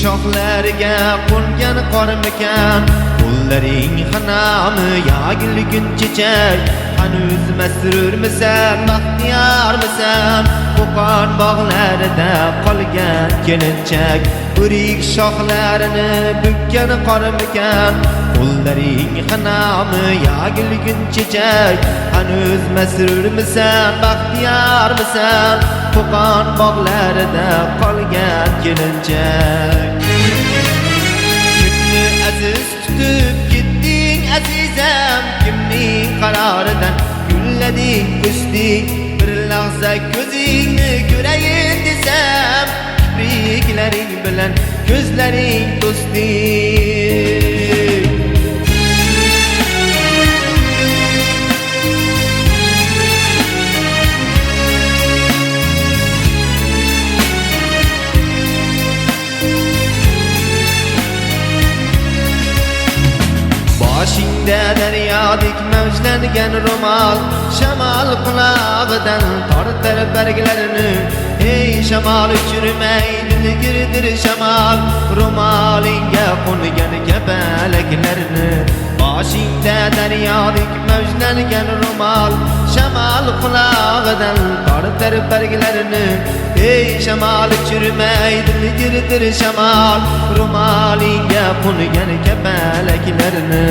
shoxlariga qo'ngan qormikan, qo'llaring xanami yagilgun chechak, hanuz masrurmisan, baxtiyormisan, Qo'qon bog'larida qolgan kelinchak, o'rik shoxlarini bukkan qormikan, qo'llaring xanami yagilgun chechak, hanuz masrurmisan, baxtiyormisan, Qo'qon bog'larida qolgan kelinchak. Kimni aziz tutib ketding azizam, kimning qaroridan gullading o'sding, bir lahza ko'zingni ko'rayin desam, kipriklaring bilan ko'zlaring do'sting. Boshingda daryodek mavjlangan ro'mol, shamol qulog'idan tortar barglarini. Ey shamol uchirmaydi girdir shamol, ro'molingga qo'ngan kapalaklarni. Boshingda daryodek mavjlangan ro'mol, shamol qulog'idan tortar barglarini. Ey shamol uchirmaydi girdir shamol, ro'molingga qo'ngan kapalaklarni.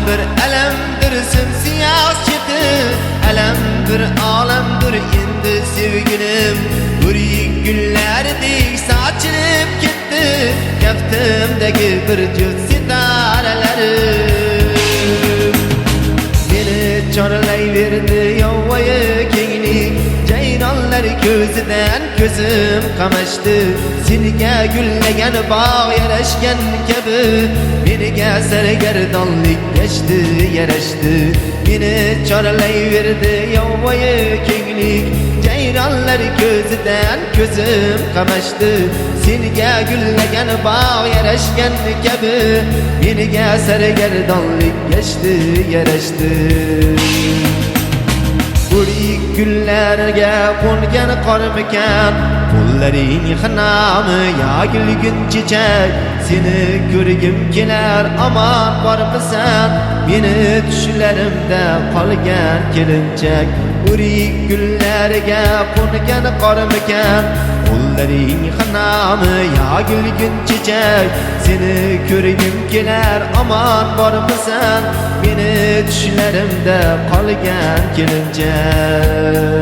Bir alamdir simsiyos cheti, alamdir olamdir endi sevgilim, o'rik gullardek sochilib ketdi kaftimdagi bir juft sitaralarim. Meni chorlayverdi yovvoyi kenglik, jaynonlar ko'zidan ko'zim qamashdi, senga gullagan bog' yarashgan kabi, menga sargardonlik yashdi yarashdi. Meni chorlayverdi yovvoyi kenglik, jaynonlar ko'zidan ko'zim qamashdi, senga gullagan bog' yarashgan kabi, menga sargardonlik yashdi yarashdi. O'rik gullarga qo'ngan qormikan, qo'llaring xanami yagilgun chechak, seni ko'rgim kelar omon bormisan, meni tushlarimda qolgan kelinchak. O'rik gullarga qo'ngan qormikan, qo'llaring xanami yagilgun chechak, seni ko'rgim kelar omon bormisan, meni tushlarimda qolgan kelinchak.